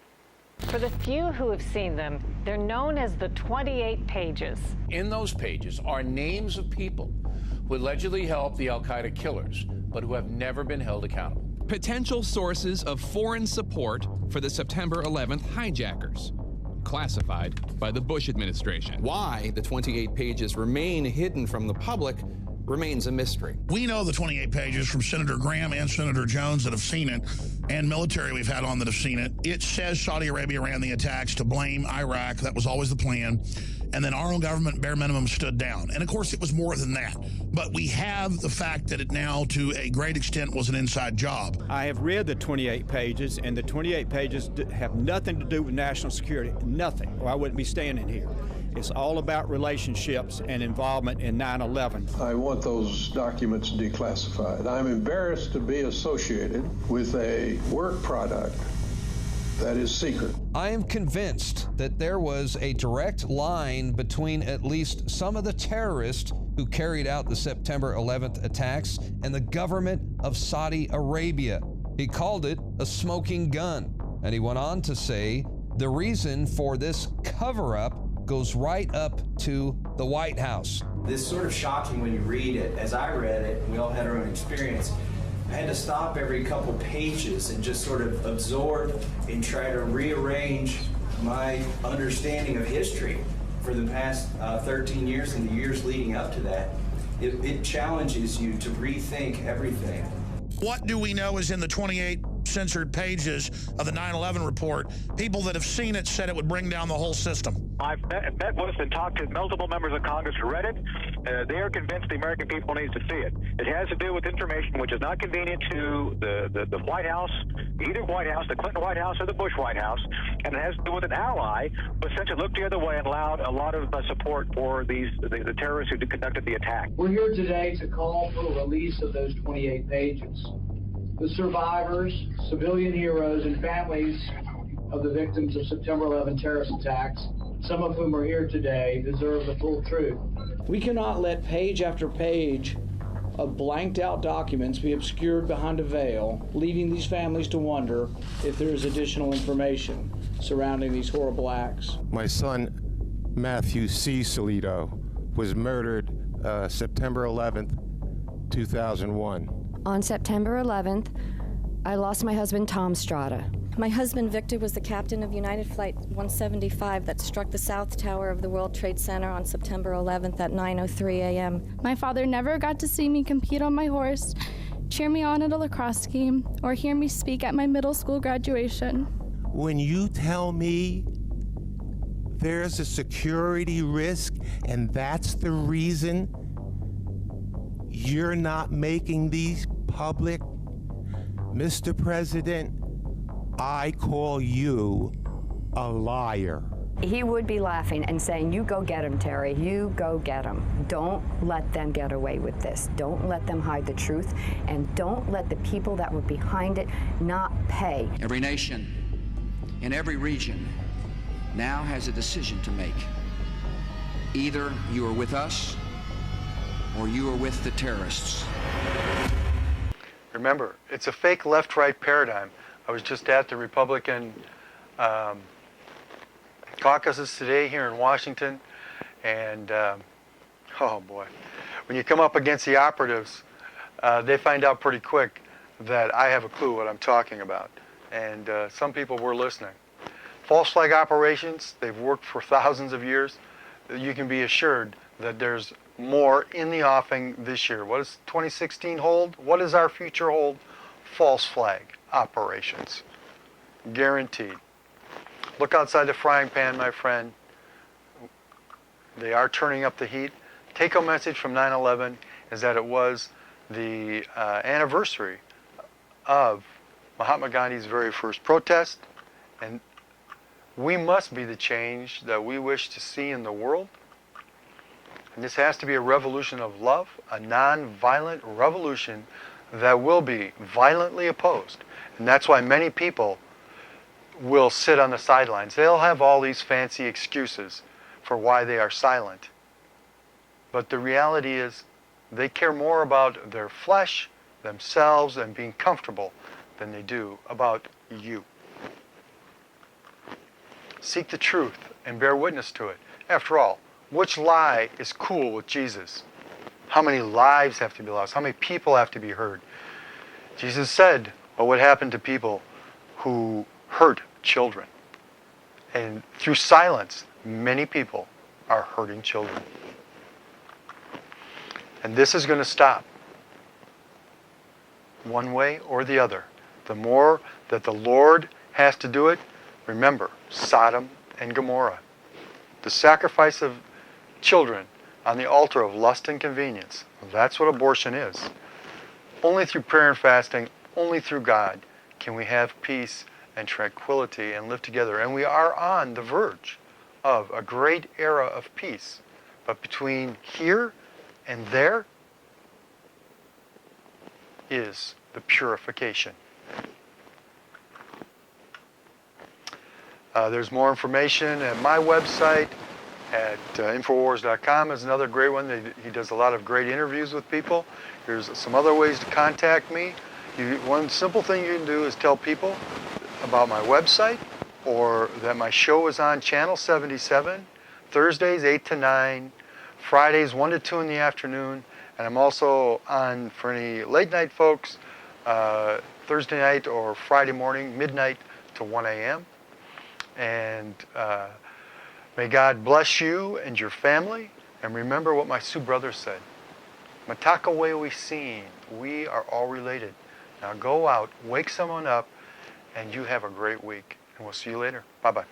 For the few who have seen them, they're known as the 28 pages. In those pages are names of people who allegedly helped the al-Qaeda killers, but who have never been held accountable. Potential sources of foreign support for the September 11th hijackers, classified by the Bush administration. Why the 28 pages remain hidden from the public remains a mystery. We know the 28 pages from Senator Graham and Senator Jones that have seen it, and military we've had on that have seen it. It says Saudi Arabia ran the attacks to blame Iraq. That was always the plan. And then our own government, bare minimum, stood down. And of course, it was more than that. But we have the fact that it now, to a great extent, was an inside job. I have read the 28 pages, and the 28 pages have nothing to do with national security. Nothing, or I wouldn't be standing here. It's all about relationships and involvement in 9/11. I want those documents declassified. I'm embarrassed to be associated with a work product that is secret. I am convinced that there was a direct line between at least some of the terrorists who carried out the September 11th attacks and the government of Saudi Arabia. He called it a smoking gun, and he went on to say the reason for this cover-up goes right up to the White House. This is sort of shocking when you read it. As I read it, we all had our own experience. I had to stop every couple pages and just sort of absorb and try to rearrange my understanding of history for the past 13 years and the years leading up to that. It challenges you to rethink everything. What do we know is in the 28 censored pages of the 9/11 report? People that have seen it said it would bring down the whole system. I've met with and talked to multiple members of Congress who read it. They are convinced the American people needs to see it. It has to do with information which is not convenient to the White House, either White House, the Clinton White House or the Bush White House, and it has to do with an ally who essentially looked the other way and allowed a lot of support for the terrorists who conducted the attack. We're here today to call for a release of those 28 pages. The survivors, civilian heroes, and families of the victims of September 11 terrorist attacks, some of whom are here today, deserve the full truth. We cannot let page after page of blanked out documents be obscured behind a veil, leading these families to wonder if there is additional information surrounding these horrible acts. My son, Matthew C. Salido, was murdered September 11th, 2001. On September 11th, I lost my husband, Tom Strada. My husband, Victor, was the captain of United Flight 175 that struck the South Tower of the World Trade Center on September 11th at 9:03 a.m. My father never got to see me compete on my horse, cheer me on at a lacrosse game, or hear me speak at my middle school graduation. when you tell me there's a security risk and that's the reason you're not making these public, Mr. President, I call you a liar. He would be laughing and saying, you go get him, Terry. You go get him. Don't let them get away with this. Don't let them hide the truth. And don't let the people that were behind it not pay. Every nation in every region now has a decision to make. Either you are with us or you are with the terrorists. Remember, it's a fake left-right paradigm. I was just at the Republican caucuses today here in Washington, and oh boy, when you come up against the operatives, they find out pretty quick that I have a clue what I'm talking about, and some people were listening. False flag operations, they've worked for thousands of years. You can be assured that there's more in the offing this year. What does 2016 hold? What does our future hold? False flag operations. Guaranteed. Look outside the frying pan, my friend. They are turning up the heat. Take-home message from 9/11 is that it was the anniversary of Mahatma Gandhi's very first protest, and we must be the change that we wish to see in the world. And this has to be a revolution of love, a non-violent revolution that will be violently opposed. And that's why many people will sit on the sidelines. They'll have all these fancy excuses for why they are silent. But the reality is they care more about their flesh, themselves, and being comfortable than they do about you. Seek the truth and bear witness to it. After all, which lie is cool with Jesus? How many lives have to be lost? How many people have to be hurt? Jesus said what would happen to people who hurt children. And through silence, many people are hurting children. And this is going to stop one way or the other. The more that the Lord has to do it, remember Sodom and Gomorrah. The sacrifice of children on the altar of lust and convenience. That's what abortion is. Only through prayer and fasting, only through God can we have peace and tranquility and live together. And we are on the verge of a great era of peace. But between here and there is the purification. There's more information at my website at Infowars.com is another great one. He does a lot of great interviews with people. There's some other ways to contact me. One simple thing you can do is tell people about my website or that my show is on Channel 77, Thursdays 8 to 9, Fridays 1 to 2 in the afternoon, and I'm also on for any late night folks, Thursday night or Friday morning, midnight to 1 a.m. And may God bless you and your family. And remember what my Sioux brothers said. Mataka we seen, we are all related. Now go out, wake someone up, and you have a great week. And we'll see you later. Bye-bye.